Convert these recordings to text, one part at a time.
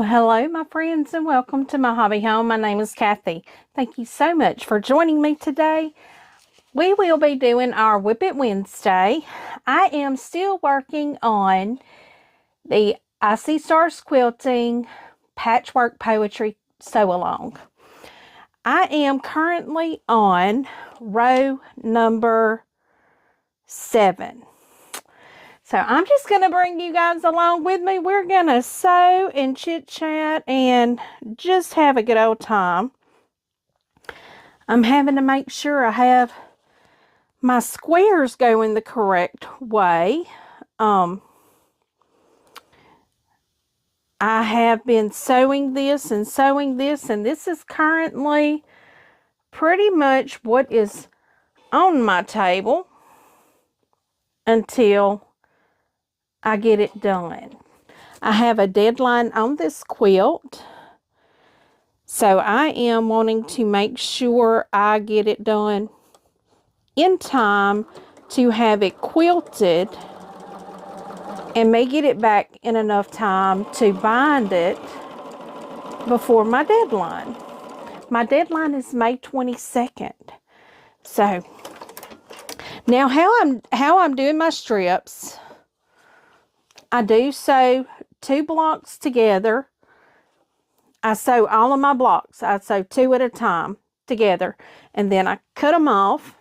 Well, hello, my friends, and welcome to my hobby home. My name is Cathy. Thank you so much for joining me today. We will be doing our Whip It Wednesday. I am still working on the I See Stars Quilting Patchwork Poetry Sew-Along. I am currently on row number 7. So I'm just going to bring you guys along with me. We're going to sew and chit chat and just have a good old time. I'm having to make sure I have my squares going the correct way. I have been sewing this, and this is currently pretty much what is on my table until I get it done. I have a deadline on this quilt, so I am wanting to make sure I get it done in time to have it quilted, and may get it back in enough time to bind it before my deadline. My deadline is May 22nd. So now how I'm doing my strips, I do sew 2 blocks together. I sew all of my blocks. I sew 2 at a time together, and then I cut them off,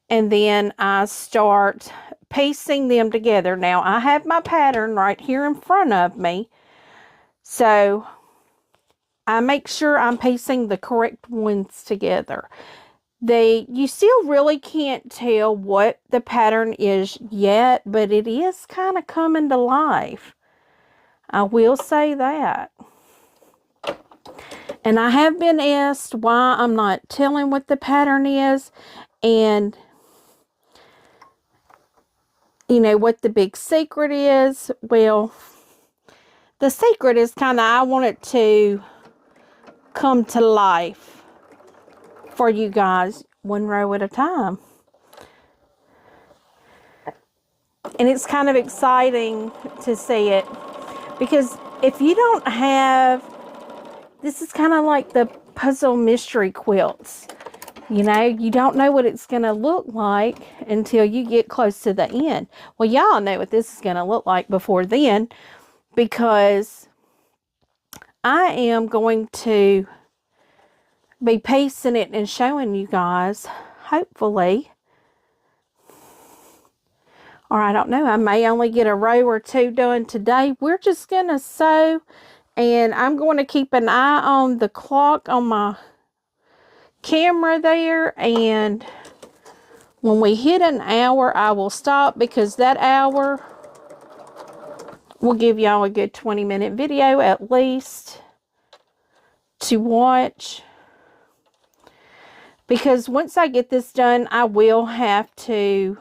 and then I start piecing them together. Now I have my pattern right here in front of me, so I make sure I'm piecing the correct ones together. You still really can't tell what the pattern is yet, but it is kind of coming to life. I will say that. And I have been asked why I'm not telling what the pattern is, and you know what the big secret is. Well, the secret is kind of, I want it to come to life for you guys, one row at a time. And it's kind of exciting to see it, because if you don't have, this is kind of like the puzzle mystery quilts. You know, you don't know what it's going to look like until you get close to the end. Well, y'all know what this is going to look like before then, because I am going to be piecing it and showing you guys, hopefully. Or I don't know, I may only get a row or 2 done today. We're just going to sew, and I'm going to keep an eye on the clock on my camera there, and when we hit an hour, I will stop, because that hour will give y'all a good 20-minute video at least to watch. Because once I get this done, I will have to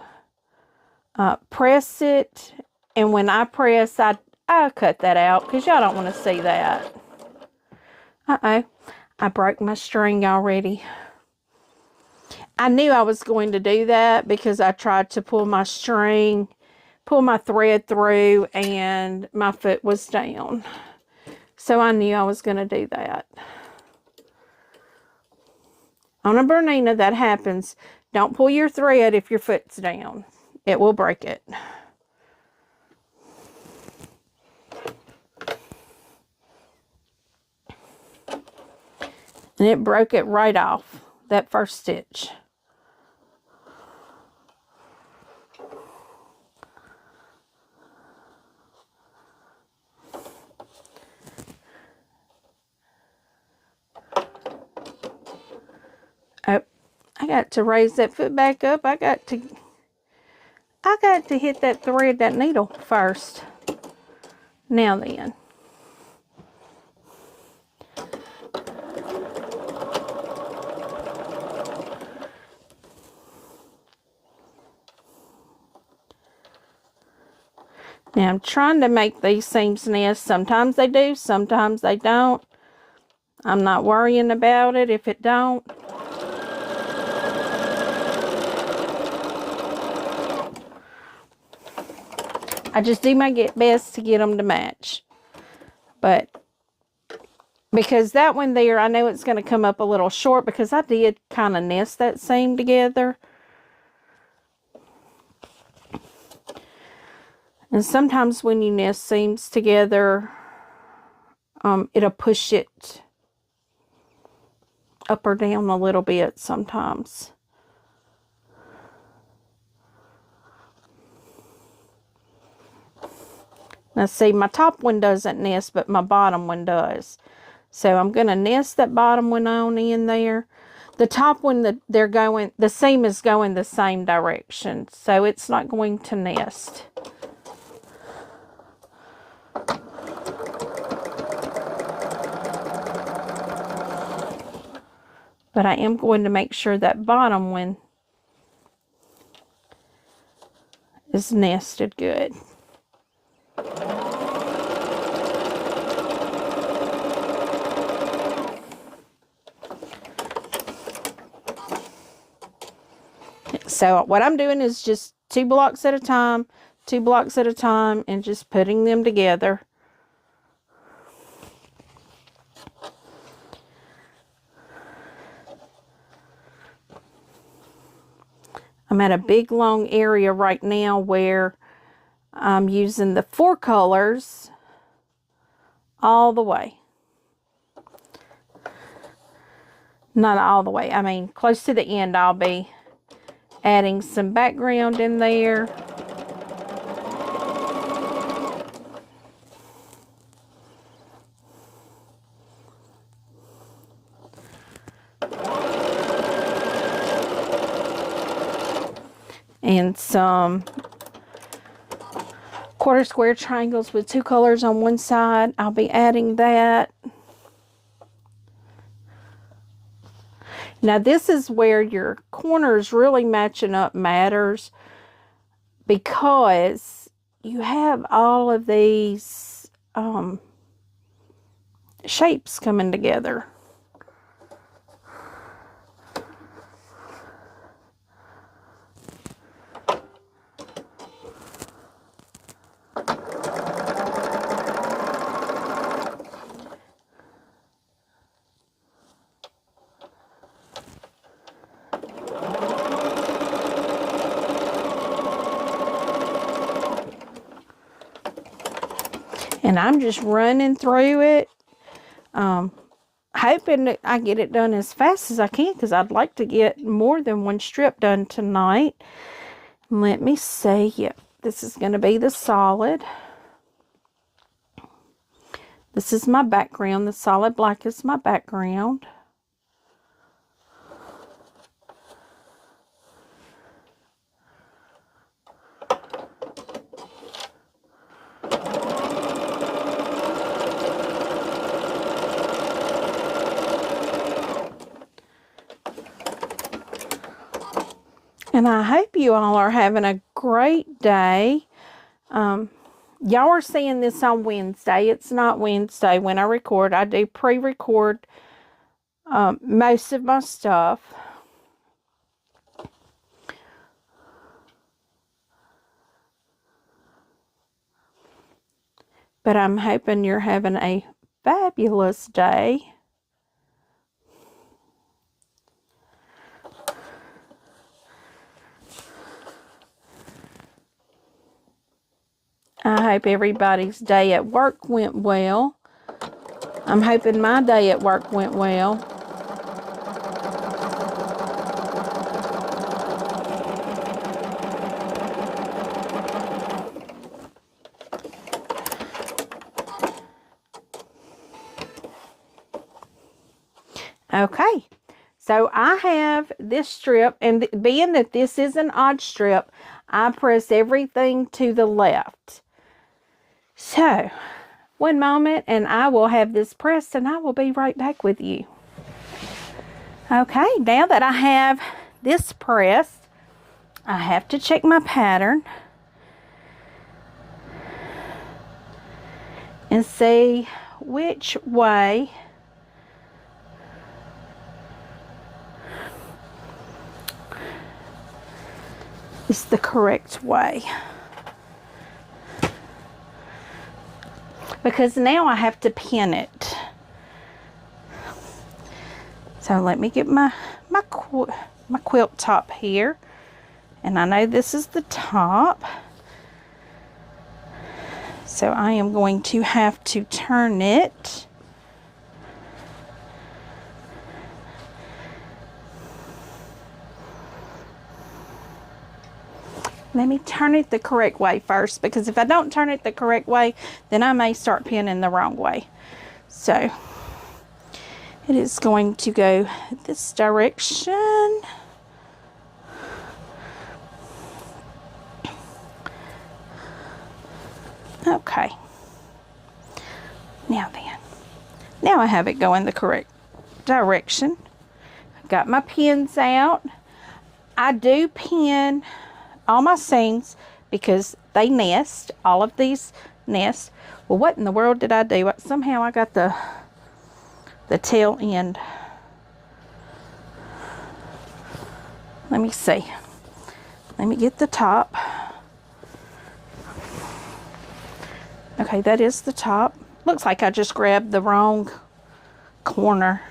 press it, and when I press, I cut that out, because y'all don't want to see that. Uh-oh, I broke my string already. I knew I was going to do that, because I tried to pull my thread through, and my foot was down. So I knew I was going to do that. On a Bernina, that happens. Don't pull your thread if your foot's down. It will break it. And it broke it right off, that first stitch. Oh, I got to raise that foot back up. I got to hit that thread, that needle first. Now then. Now I'm trying to make these seams nest. Sometimes they do, sometimes they don't. I'm not worrying about it if it don't. I just do my best to get them to match. But because that one there, I know it's going to come up a little short because I did kind of nest that seam together. And sometimes when you nest seams together, it'll push it up or down a little bit sometimes. Now see, my top one doesn't nest, but my bottom one does. So I'm going to nest that bottom one on in there. The top one, the seam is going the same direction, so it's not going to nest. But I am going to make sure that bottom one is nested good. So what I'm doing is just 2 blocks at a time, 2 blocks at a time, and just putting them together. I'm at a big long area right now where I'm using the 4 colors all the way. Not all the way, I mean close to the end. I'll be adding some background in there. And some quarter square triangles with 2 colors on one side. I'll be adding that. Now this is where your corners really matching up matters, because you have all of these shapes coming together. And I'm just running through it, hoping that I get it done as fast as I can, because I'd like to get more than one strip done tonight. Let me see. Yep, this is going to be the solid. This is my background. The solid black is my background. And I hope you all are having a great day. Y'all are seeing this on Wednesday. It's not Wednesday when I record. I do pre-record most of my stuff. But I'm hoping you're having a fabulous day. I hope everybody's day at work went well. I'm hoping my day at work went well. Okay, so I have this strip, and being that this is an odd strip, I press everything to the left. So, one moment, and I will have this pressed, and I will be right back with you. Okay, now that I have this pressed, I have to check my pattern and see which way is the correct way. Because now I have to pin it. So let me get my quilt top here. And I know this is the top. So I am going to have to turn it. Let me turn it the correct way first, because if I don't turn it the correct way, then I may start pinning the wrong way. So it is going to go this direction. Okay. Now then. Now I have it going the correct direction. I've got my pins out. I do pin all my seams because they nest. All of these nest. Well, what in the world did I do? Somehow I got the tail end. Let me see. Let me get the top. Okay, that is the top. Looks like I just grabbed the wrong corner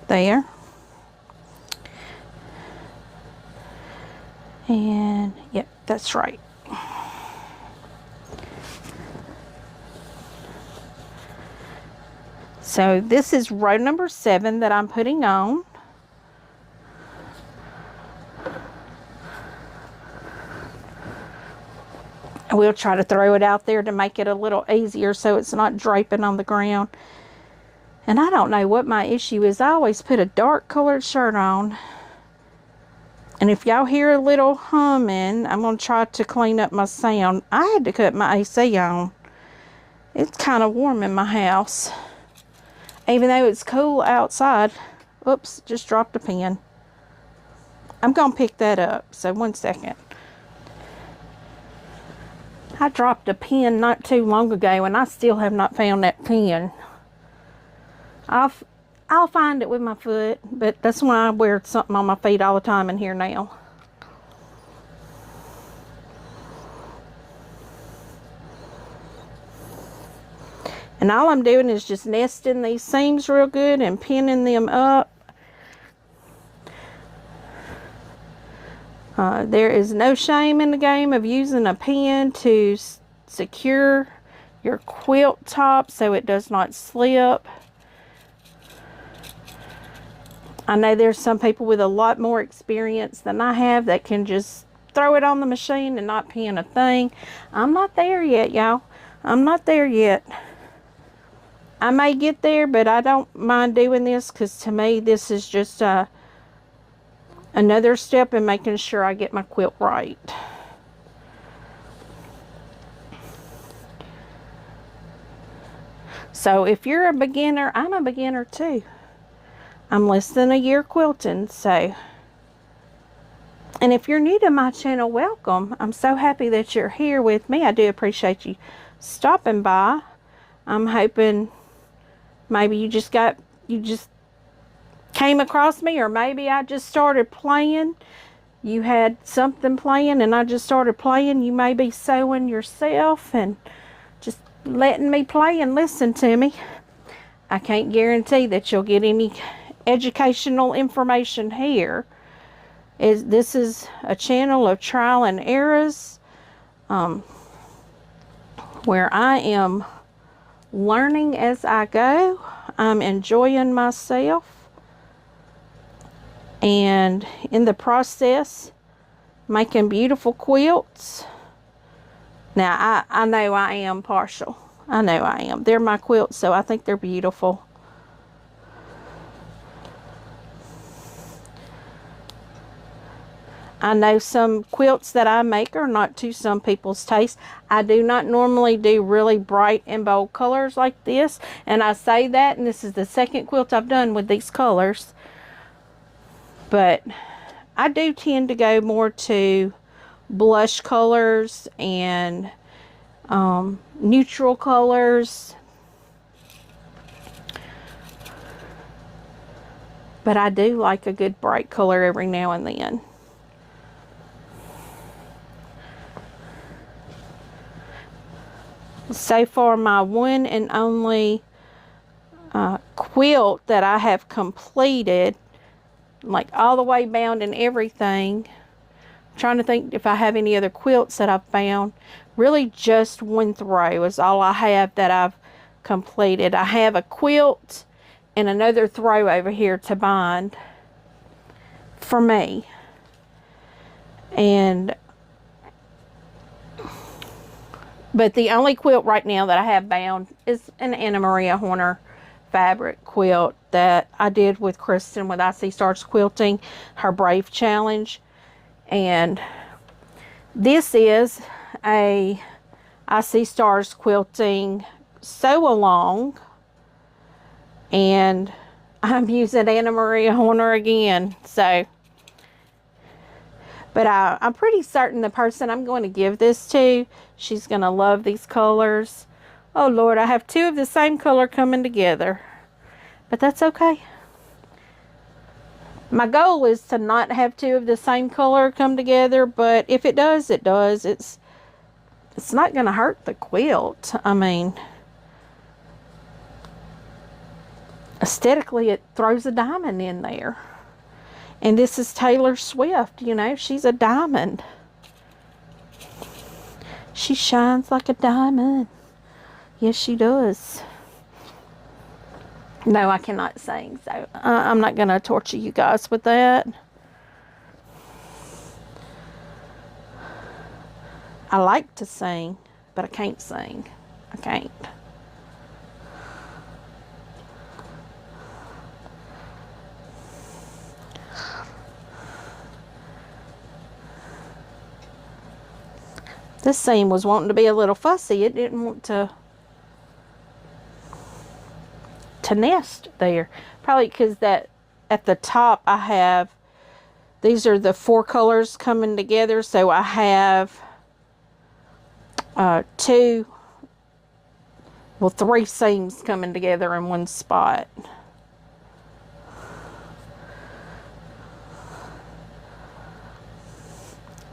there. And yep, that's right. So this is row number 7 that I'm putting on. We'll try to throw it out there to make it a little easier so it's not draping on the ground. And I don't know what my issue is. I always put a dark colored shirt on. And if y'all hear a little humming, I'm going to try to clean up my sound. I had to cut my AC on. It's kind of warm in my house. Even though it's cool outside. Oops, just dropped a pin. I'm going to pick that up. So 1 second. I dropped a pin not too long ago and I still have not found that pin. I'll find it with my foot, but that's why I wear something on my feet all the time in here now. And all I'm doing is just nesting these seams real good and pinning them up. There is no shame in the game of using a pin to secure your quilt top so it does not slip. I know there's some people with a lot more experience than I have that can just throw it on the machine and not pin a thing. I'm not there yet, y'all. I'm not there yet. I may get there, but I don't mind doing this because to me this is just another step in making sure I get my quilt right. So if you're a beginner, I'm a beginner too. I'm less than a year quilting, so. And if you're new to my channel, welcome. I'm so happy that you're here with me. I do appreciate you stopping by. I'm hoping maybe you just came across me, or maybe I just started playing. You had something playing and I just started playing. You may be sewing yourself and just letting me play and listen to me. I can't guarantee that you'll get any educational information here. This is a channel of trial and errors, where I am learning as I go. I'm enjoying myself, and in the process making beautiful quilts. Now I know I am partial. I know I am. They're my quilts, so I think they're beautiful. I know some quilts that I make are not to some people's taste. I do not normally do really bright and bold colors like this. And I say that, and this is the second quilt I've done with these colors. But I do tend to go more to blush colors and neutral colors. But I do like a good bright color every now and then. So far, my one and only quilt that I have completed, like all the way bound and everything. I'm trying to think if I have any other quilts that I've found. Really just one throw is all I have that I've completed. I have a quilt and another throw over here to bind for me. But the only quilt right now that I have bound is an Anna Maria Horner fabric quilt that I did with Christen with I See Stars Quilting, her Brave Challenge. And this is a I See Stars Quilting sew along, and I'm using Anna Maria Horner again. So, but I'm pretty certain the person I'm going to give this to, she's going to love these colors. Oh Lord, I have two of the same color coming together, but that's okay. My goal is to not have two of the same color come together, but if it does, it does. It's not going to hurt the quilt. I mean, aesthetically, it throws a diamond in there. And this is Taylor Swift, you know, she's a diamond. She shines like a diamond. Yes, she does. No, I cannot sing, so I'm not going to torture you guys with that. I like to sing, but I can't sing. I can't. This seam was wanting to be a little fussy. It didn't want to nest there. Probably because that at the top I have, these are the 4 colors coming together. So I have 3 seams coming together in one spot.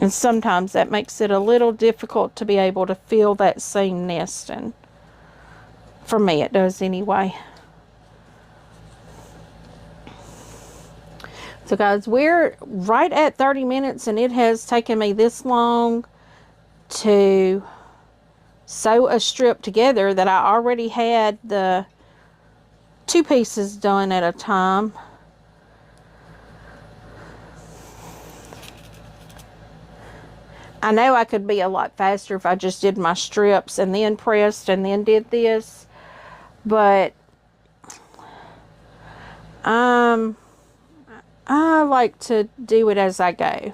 And sometimes that makes it a little difficult to be able to feel that seam nesting. For me, it does anyway. So guys, we're right at 30 minutes and it has taken me this long to sew a strip together that I already had the 2 pieces done at a time. I know I could be a lot faster if I just did my strips and then pressed and then did this, but I like to do it as I go.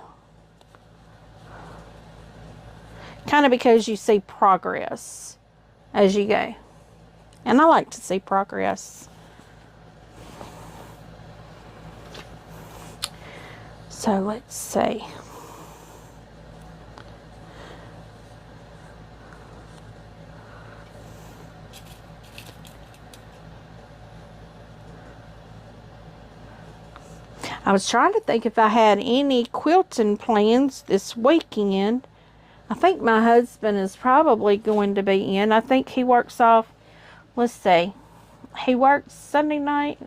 Kind of because you see progress as you go. And I like to see progress. So let's see. I was trying to think if I had any quilting plans this weekend. I think my husband is probably going to be in. I think he works off, let's see, he works Sunday night.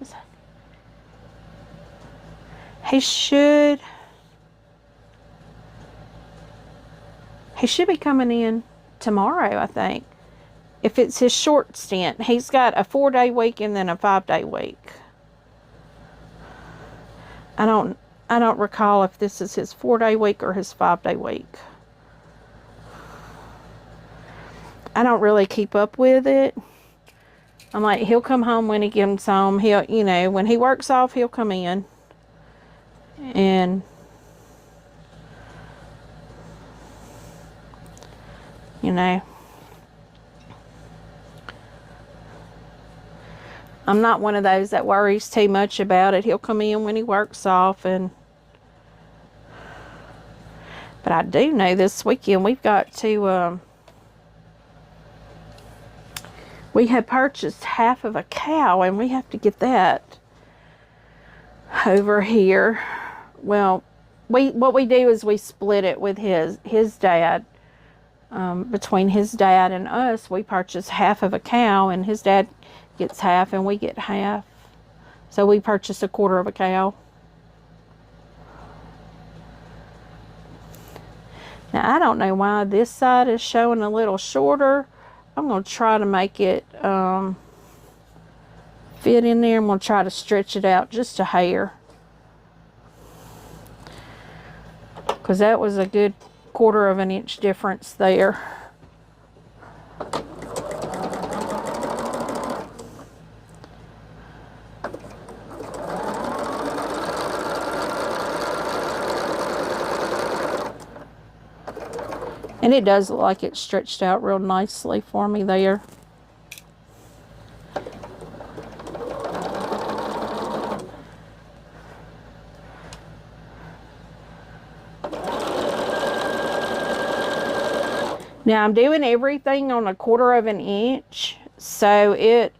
He should be coming in tomorrow, I think. If it's his short stint. He's got a 4-day week and then a 5-day week. I don't recall if this is his 4-day week or his 5-day week. I don't really keep up with it. I'm like, he'll come home when he gets home. He'll, you know, when he works off, he'll come in. And, you know, I'm not one of those that worries too much about it. He'll come in when he works off. But I do know this weekend we've got to, we have purchased half of a cow and we have to get that over here. Well, what we do is we split it with his dad. Between his dad and us, we purchased half of a cow, and his dad gets half and we get half. So we purchased a quarter of a cow. Now I don't know why this side is showing a little shorter. I'm going to try to make it fit in there. I'm going to try to stretch it out just a hair, because that was a good quarter of an inch difference there. And it does look like it's stretched out real nicely for me there. Now I'm doing everything on a quarter of an inch, so it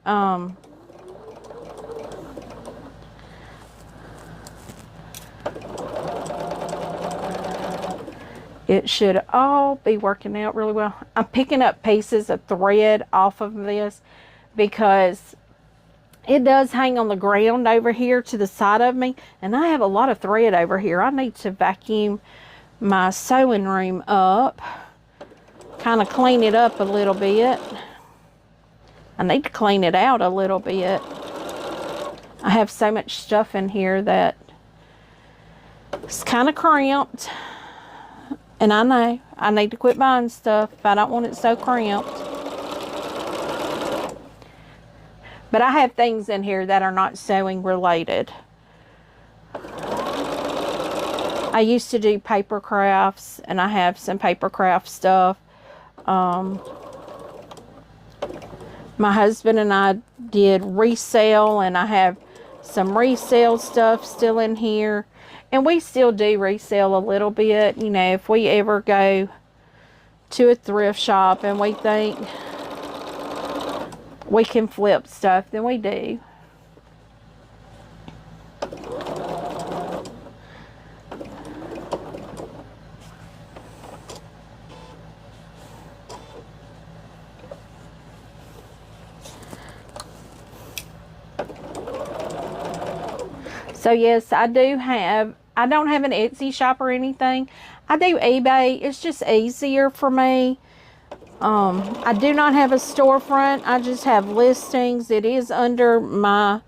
should all be working out really well. I'm picking up pieces of thread off of this because it does hang on the ground over here to the side of me, and I have a lot of thread over here. I need to vacuum my sewing room up, kind of clean it up a little bit. I need to clean it out a little bit. I have so much stuff in here that it's kind of cramped. And I know I need to quit buying stuff if I don't want it so cramped. But I have things in here that are not sewing related. I used to do paper crafts, and I have some paper craft stuff. My husband and I did resale, and I have some resale stuff still in here. And we still do resell a little bit. You know, if we ever go to a thrift shop and we think we can flip stuff, then we do. So yes, I don't have an Etsy shop or anything. I do eBay. It's just easier for me. I do not have a storefront. I just have listings. It is under my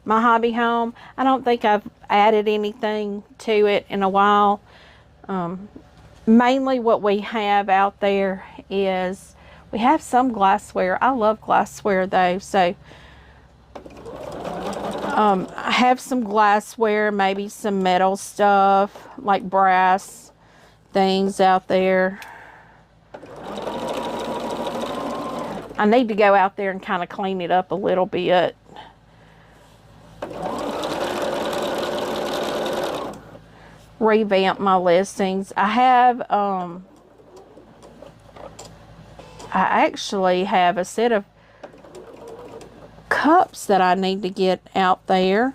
hobby home. I don't think I've added anything to it in a while. Mainly what we have out there is we have some glassware. I love glassware though, so I have some glassware, maybe some metal stuff, like brass things out there. I need to go out there and kind of clean it up a little bit. Revamp my listings. I actually have a set of cups that I need to get out there.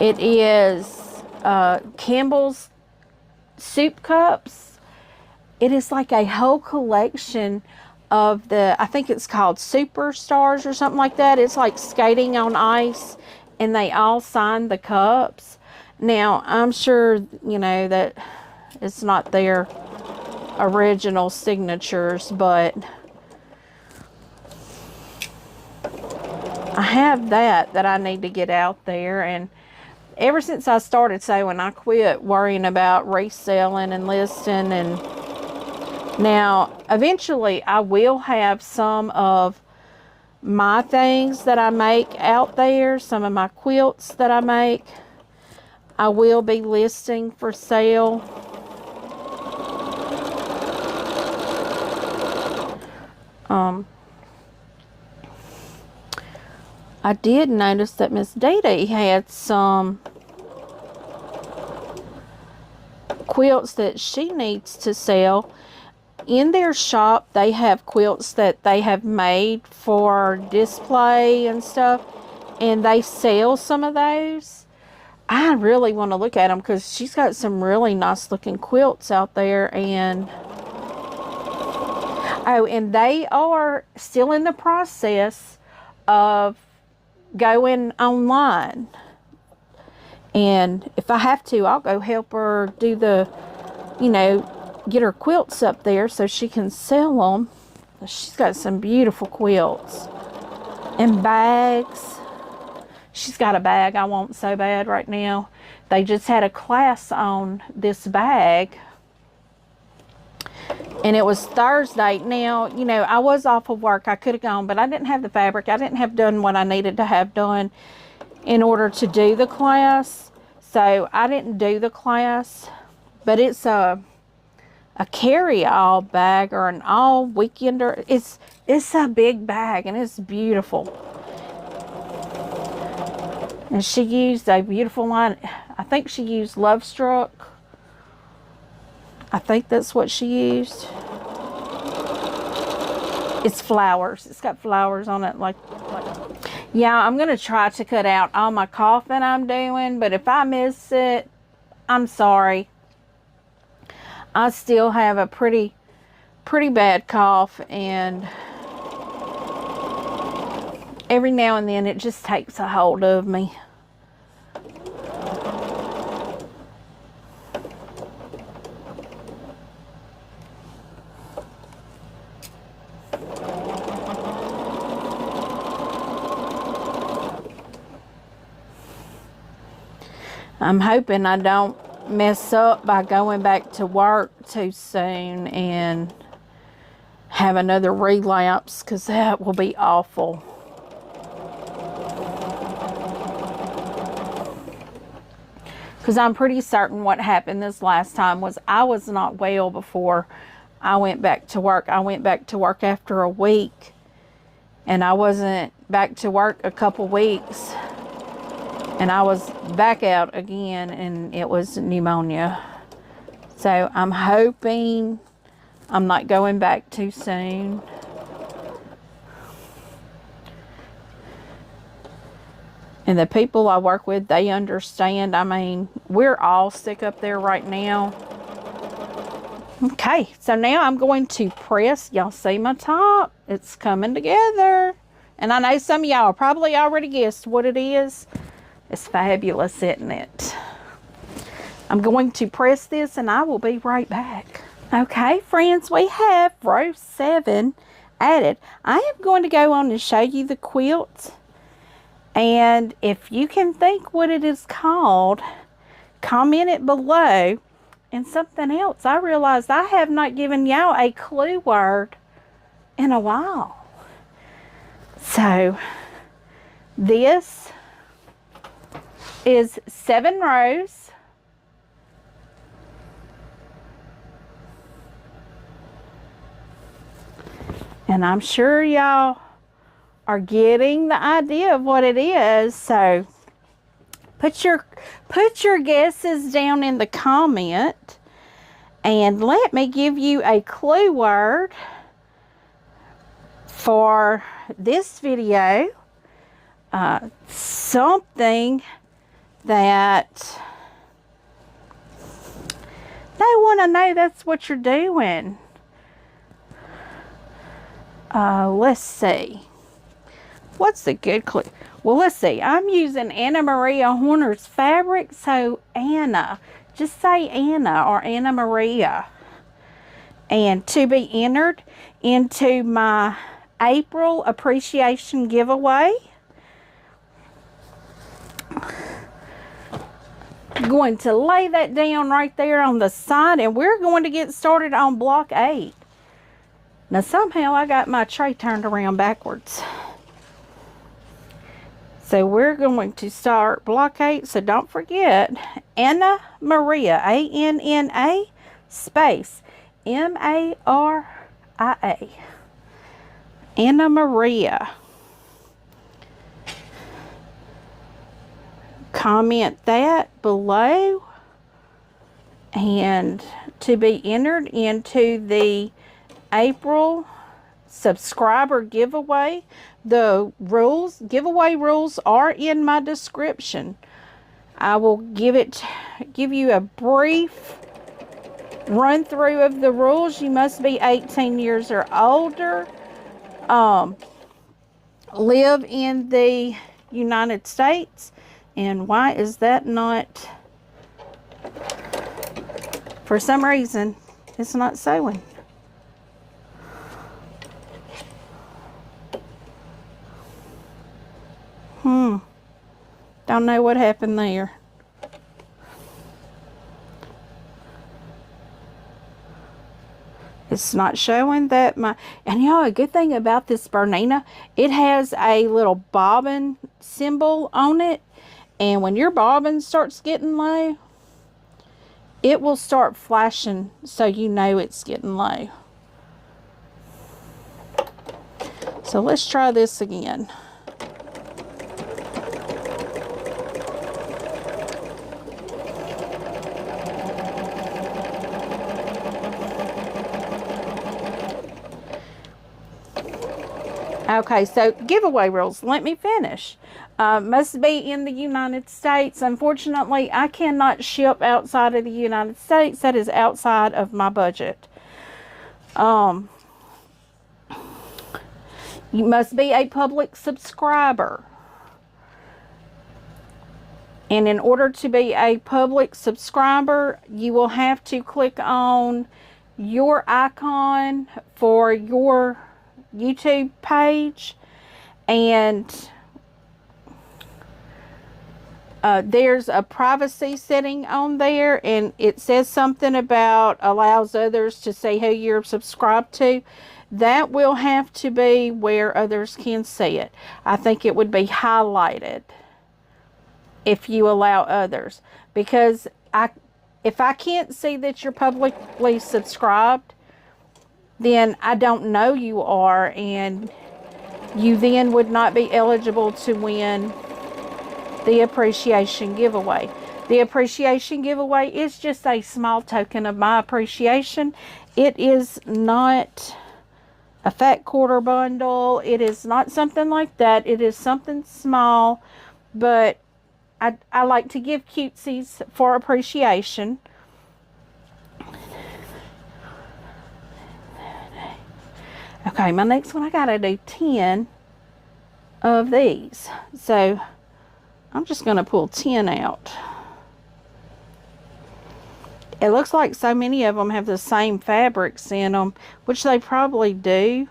It is Campbell's soup cups. It is like a whole collection of I think it's called Super Stars or something like that. It's like skating on ice, and they all sign the cups. Now I'm sure you know that it's not their original signatures, but I have that I need to get out there. And ever since I started sewing, I quit worrying about reselling and listing. And now eventually I will have some of my things that I make out there, some of my quilts that I make, I will be listing for sale. I did notice that Miss Dee Dee had some quilts that she needs to sell. In their shop, they have quilts that they have made for display and stuff, and they sell some of those. I really want to look at them because she's got some really nice looking quilts out there, and Oh, and they are still in the process of going online. And if I have to, I'll go help her do the, you know, get her quilts up there so she can sell them. She's got some beautiful quilts and bags. She's got a bag I want so bad right now. They just had a class on this bag. And it was Thursday. Now, you know, I was off of work. I could have gone, but I didn't have the fabric. I didn't have done what I needed to have done in order to do the class. So I didn't do the class. But it's a carry-all bag or an all-weekender. It's a big bag and it's beautiful. And she used a beautiful line. I think she used Love Struck. I think that's what she used. It's flowers. It's got flowers on it. Like yeah, I'm going to try to cut out all my coughing I'm doing. But if I miss it, I'm sorry. I still have a pretty bad cough. And every now and then it just takes a hold of me. I'm hoping I don't mess up by going back to work too soon and have another relapse, because that will be awful. Because I'm pretty certain what happened this last time was I was not well before I went back to work. I went back to work after a week, and I wasn't back to work a couple weeks. And I was back out again, and it was pneumonia. So I'm hoping I'm not going back too soon. And the people I work with, they understand. I mean, we're all sick up there right now. Okay, so now I'm going to press. Y'all see my top? It's coming together. And I know some of y'all probably already guessed what it is. It's fabulous, isn't it? I'm going to press this and I will be right back. Okay, friends, we have row 7 added. I am going to go on and show you the quilt. And if you can think what it is called, comment it below. And something else, I realized I have not given y'all a clue word in a while. So, this is 7 rows. And I'm sure y'all are getting the idea of what it is. So put your guesses down in the comment, and let me give you a clue word for this video. Something that they want to know that's what you're doing. Let's see. What's the good clue? Well, let's see. I'm using Anna Maria Horner's fabric. So Anna, just say Anna or Anna Maria. And to be entered into my April appreciation giveaway. I'm going to lay that down right there on the side, and we're going to get started on block 8. Now somehow I got my tray turned around backwards. So we're going to start block 8. So don't forget, Anna Maria, A-N-N-A space M-A-R-I-A. Anna Maria. Comment that below, and to be entered into the April subscriber giveaway. The giveaway rules are in my description. I will give you a brief run through of the rules. You must be 18 years or older. Live in the United States. And why is that not, for some reason, it's not sewing. Don't know what happened there. It's not showing that and you know, a good thing about this Bernina, it has a little bobbin symbol on it. And when your bobbin starts getting low, it will start flashing so you know it's getting low. So let's try this again. Okay, so giveaway rules. Let me finish. Must be in the United States. Unfortunately, I cannot ship outside of the United States. That is outside of my budget. You must be a public subscriber. And in order to be a public subscriber, you will have to click on your icon for your YouTube page, and there's a privacy setting on there, and it says something about allows others to see who you're subscribed to. That will have to be where others can see it. I think it would be highlighted if you allow others, because if I can't see that you're publicly subscribed, then I don't know you are, and you then would not be eligible to win the appreciation giveaway. The appreciation giveaway is just a small token of my appreciation. It is not a fat quarter bundle. It is not something like that. It is something small, but I like to give cutesies for appreciation. Okay, my next one, I gotta do 10 of these. So I'm just gonna pull 10 out. It looks like so many of them have the same fabrics in them, which they probably do.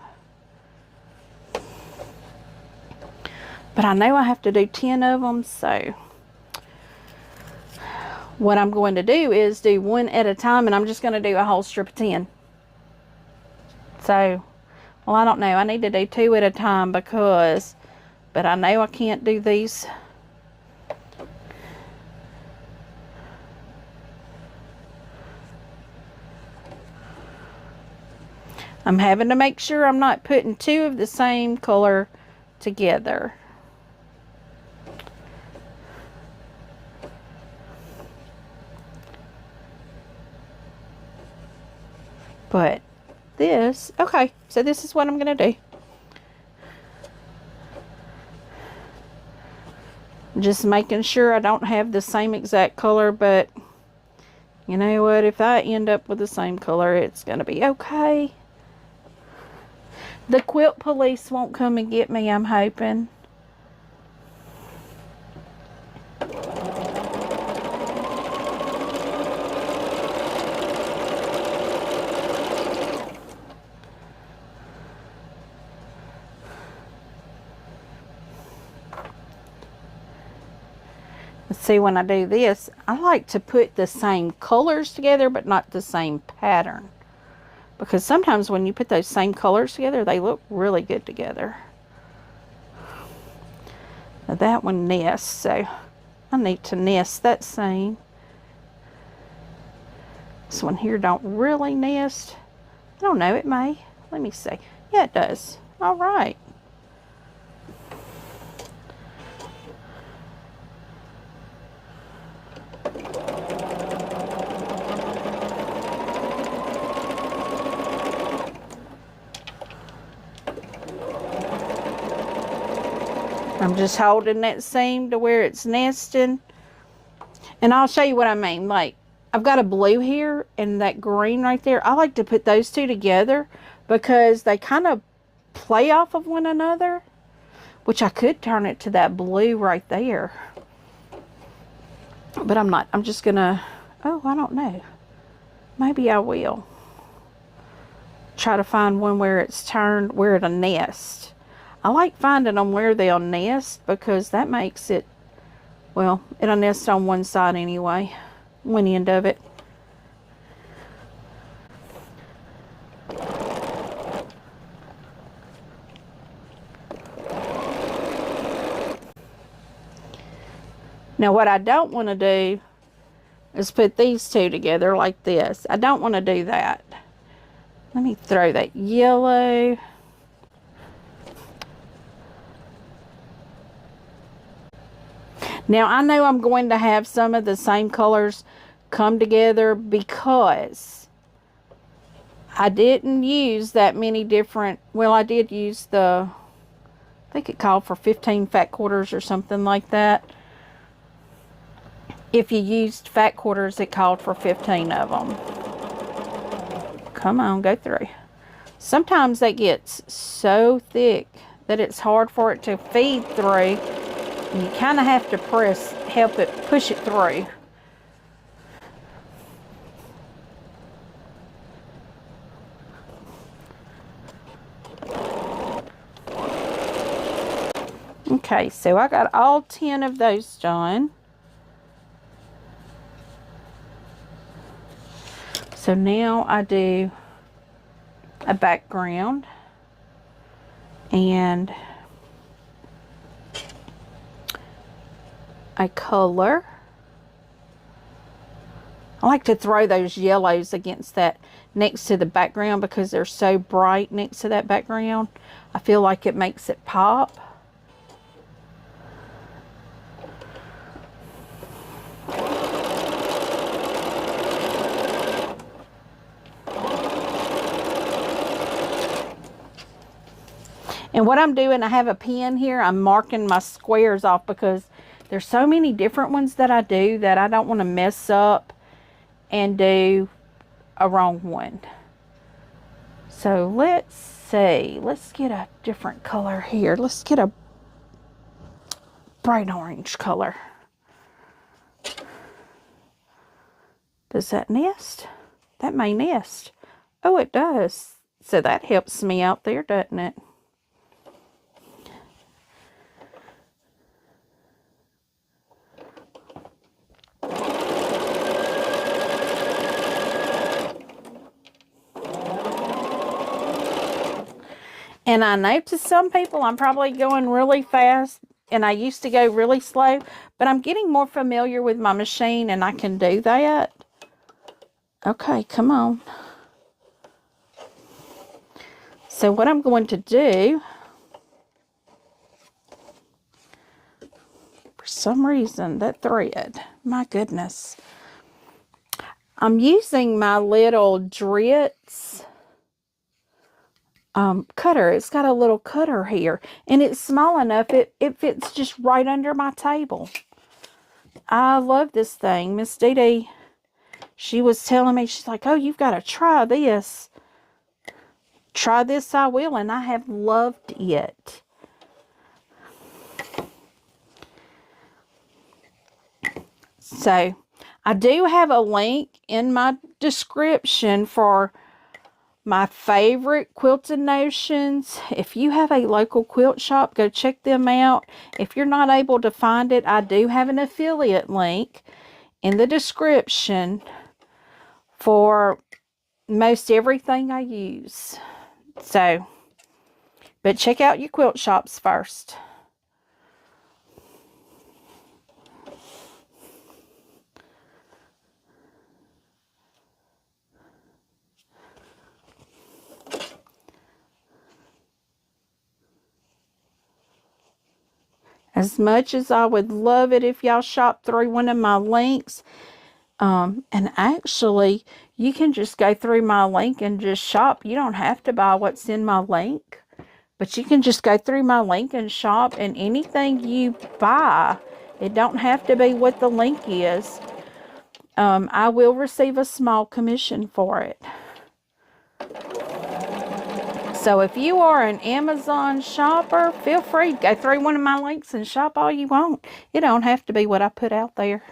But I know I have to do 10 of them, so what I'm going to do is do one at a time, and I'm just gonna do a whole strip of 10. So, well, I don't know. I need to do 2 at a time but I know I can't do these. I'm having to make sure I'm not putting 2 of the same color together. But this, okay, so this is what I'm going to do. Just making sure I don't have the same exact color, but you know what, if I end up with the same color, it's going to be okay. The quilt police won't come and get me, I'm hoping. See, when I do this, I like to put the same colors together, but not the same pattern. Because sometimes when you put those same colors together, they look really good together. Now that one nests, so I need to nest that seam. This one here don't really nest. I don't know, it may. Let me see. Yeah, it does. All right. I'm just holding that seam to where it's nesting. And I'll show you what I mean. Like, I've got a blue here and that green right there. I like to put those two together because they kind of play off of one another, which I could turn it to that blue right there. But I'm not. I'm just gonna, oh, I don't know. Maybe I will. Try to find one where it's turned, where it'll nest. I like finding them where they'll nest because that makes it, well, it'll nest on one side anyway, one end of it. Now what I don't want to do is put these two together like this. I don't want to do that. Let me throw that yellow. Now I know I'm going to have some of the same colors come together because I didn't use that many different, well, I did use the, I think it called for 15 fat quarters or something like that. If you used fat quarters, it called for 15 of them. Come on, go through. Sometimes that gets so thick that it's hard for it to feed through. And you kind of have to help it push it through. Okay, so I got all 10 of those done. So now I do a background and a color. I like to throw those yellows against that next to the background because they're so bright next to that background. I feel like it makes it pop. And what I'm doing, I have a pen here. I'm marking my squares off because there's so many different ones that I do that I don't want to mess up and do a wrong one. So let's see. Let's get a different color here. Let's get a bright orange color. Does that nest? That may nest. Oh, it does. So that helps me out there, doesn't it? And I know to some people I'm probably going really fast and I used to go really slow, but I'm getting more familiar with my machine and I can do that. Okay, come on. So what I'm going to do, for some reason, that thread, my goodness. I'm using my little Dritz cutter. It's got a little cutter here and it's small enough it fits just right under my table. I love this thing. Miss Dee Dee, she was telling me, she's like, oh, you've got to try this. Try this, I will, and I have loved it. So I do have a link in my description for my favorite quilted notions. If you have a local quilt shop, go check them out. If you're not able to find it, I do have an affiliate link in the description for most everything I use. So, but check out your quilt shops first. As much as I would love it if y'all shop through one of my links, and actually, you can just go through my link and just shop. You don't have to buy what's in my link, but you can just go through my link and shop, and anything you buy, it don't have to be what the link is. I will receive a small commission for it. So if you are an Amazon shopper, feel free to go through one of my links and shop all you want. It don't have to be what I put out there.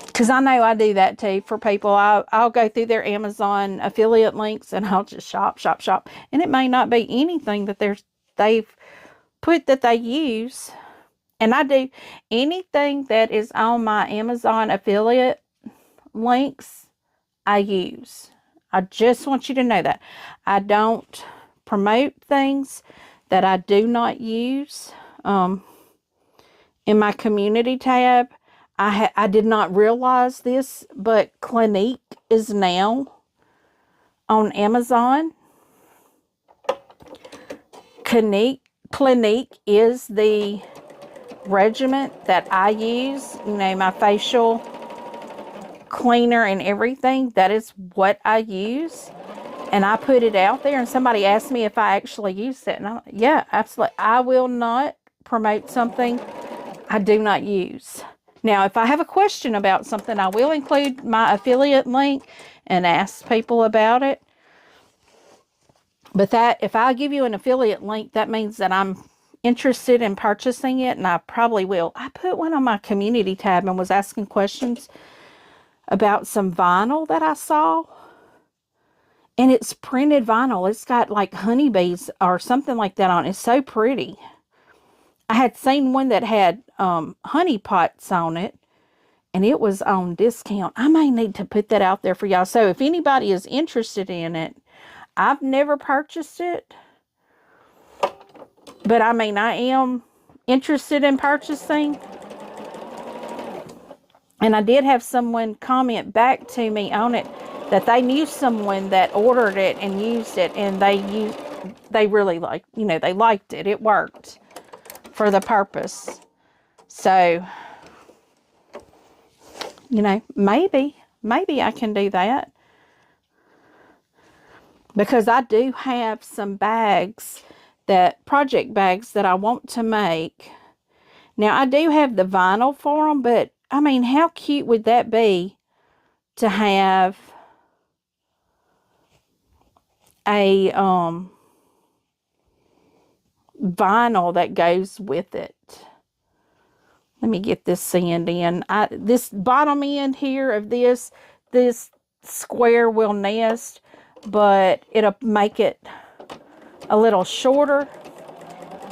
Because I know I do that too for people. I'll go through their Amazon affiliate links and I'll just shop. And it may not be anything that they've put that they use. And I do anything that is on my Amazon affiliate links, I use. I just want you to know that. I don't promote things that I do not use. In my community tab, I did not realize this, but Clinique is now on Amazon. Clinique is the regiment that I use. You know, my facial cleaner and everything. That is what I use. And I put it out there, and somebody asked me if I actually used it. And yeah, absolutely. I will not promote something I do not use. Now, if I have a question about something, I will include my affiliate link and ask people about it. But that, if I give you an affiliate link, that means that I'm interested in purchasing it, and I probably will. I put one on my community tab and was asking questions about some vinyl that I saw. And it's printed vinyl. It's got like honeybees or something like that on it. It's so pretty. I had seen one that had honey pots on it, and it was on discount. I may need to put that out there for y'all. So if anybody is interested in it, I've never purchased it, but I mean, I am interested in purchasing. And I did have someone comment back to me on it that they knew someone that ordered it and used it, and they really liked, you know, they liked it. It worked for the purpose. So, you know, maybe I can do that. Because I do have some bags, project bags that I want to make. Now, I do have the vinyl for them, but I mean, how cute would that be to have a vinyl that goes with it? Let me get this sand in. This bottom end here of this square will nest, but it'll make it a little shorter.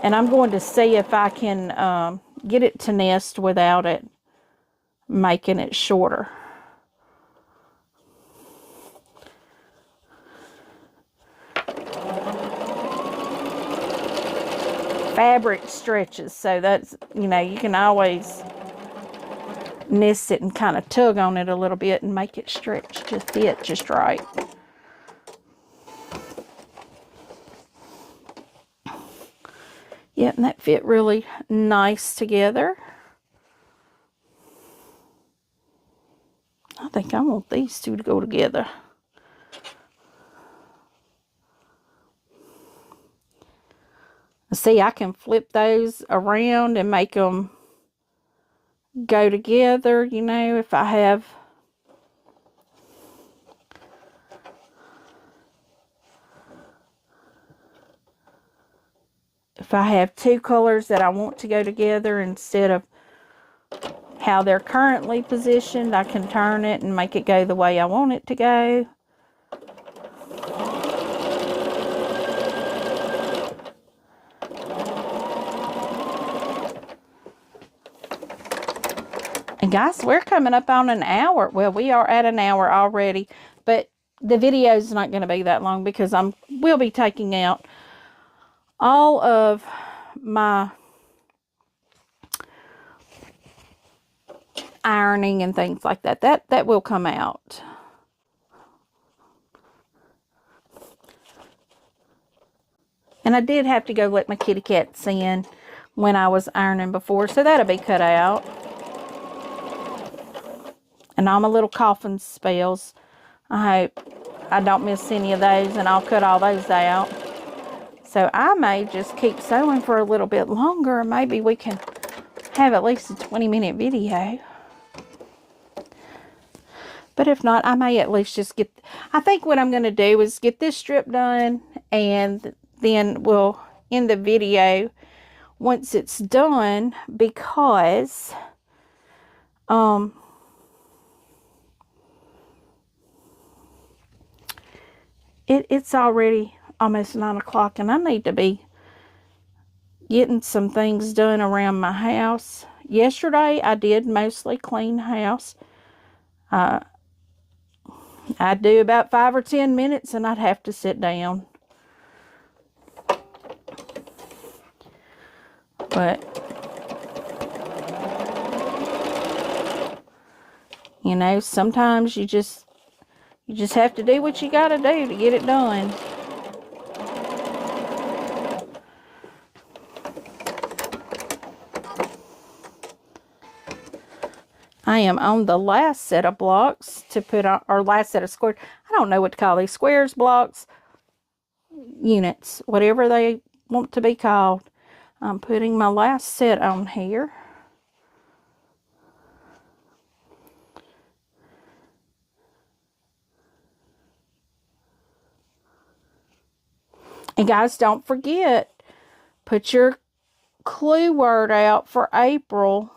And I'm going to see if I can get it to nest without it making it shorter. Fabric stretches, so that's, you know, you can always nest it and kind of tug on it a little bit and make it stretch to fit just right. Yeah, and that fit really nice together. I think I want these two to go together. See, I can flip those around and make them go together, you know, if I have two colors that I want to go together, instead of how they're currently positioned, I can turn it and make it go the way I want it to go. And guys, we're coming up on an hour. Well, we are at an hour already, but the video is not going to be that long because we'll be taking out all of my ironing and things like that. That will come out. And I did have to go let my kitty cats in when I was ironing before, so that'll be cut out. And all my little coughing spells, I hope I don't miss any of those, and I'll cut all those out. So I may just keep sewing for a little bit longer, and maybe we can have at least a 20-minute video. But if not, I may at least just get, I think what I'm going to do is get this strip done, and then we'll end the video once it's done, because it's already almost 9 o'clock, and I need to be getting some things done around my house. Yesterday I did mostly clean house. I'd do about 5 or 10 minutes and I'd have to sit down. But, you know, sometimes you just have to do what you gotta do to get it done. I am on the last set of blocks to put on, or last set of squares. I don't know what to call these. Squares, blocks, units, whatever they want to be called. I'm putting my last set on here. And guys, don't forget, put your clue word out for April.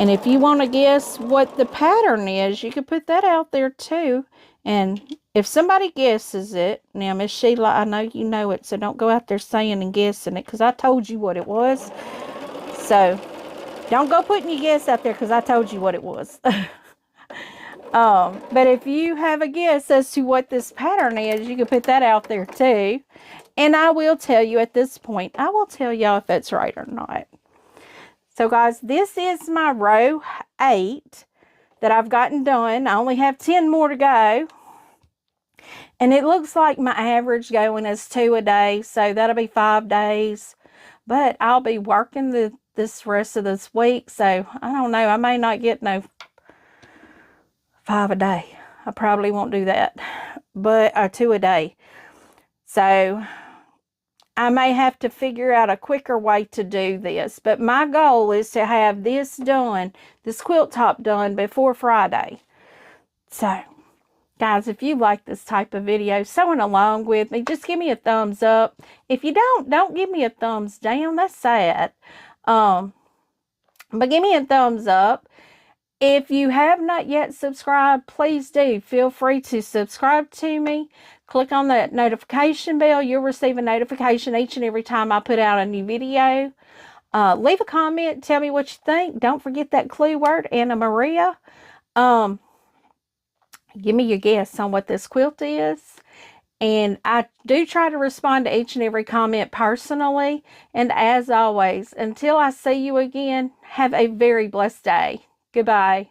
And if you want to guess what the pattern is, you could put that out there too. And if somebody guesses it, now Miss Sheila, I know you know it, so don't go out there saying and guessing it, because I told you what it was. So don't go putting your guess out there, because I told you what it was. But if you have a guess as to what this pattern is, you can put that out there too. And I will tell you at this point, I will tell y'all if it's right or not. So guys, this is my row 8 that I've gotten done. I only have 10 more to go. And it looks like my average going is 2 a day. So that'll be 5 days. But I'll be working this rest of this week. So I don't know. I may not get no 5 a day. I probably won't do that. But 2 a day. So I may have to figure out a quicker way to do this. But my goal is to have this done, this quilt top done before Friday. So, guys, if you like this type of video, sewing along with me, just give me a thumbs up. If you don't give me a thumbs down. That's sad. But give me a thumbs up. If you have not yet subscribed, please do. Feel free to subscribe to me. Click on that notification bell. You'll receive a notification each and every time I put out a new video. Leave a comment. Tell me what you think. Don't forget that clue word, Anna Maria. Give me your guess on what this quilt is. And I do try to respond to each and every comment personally. And as always, until I see you again, have a very blessed day. Goodbye.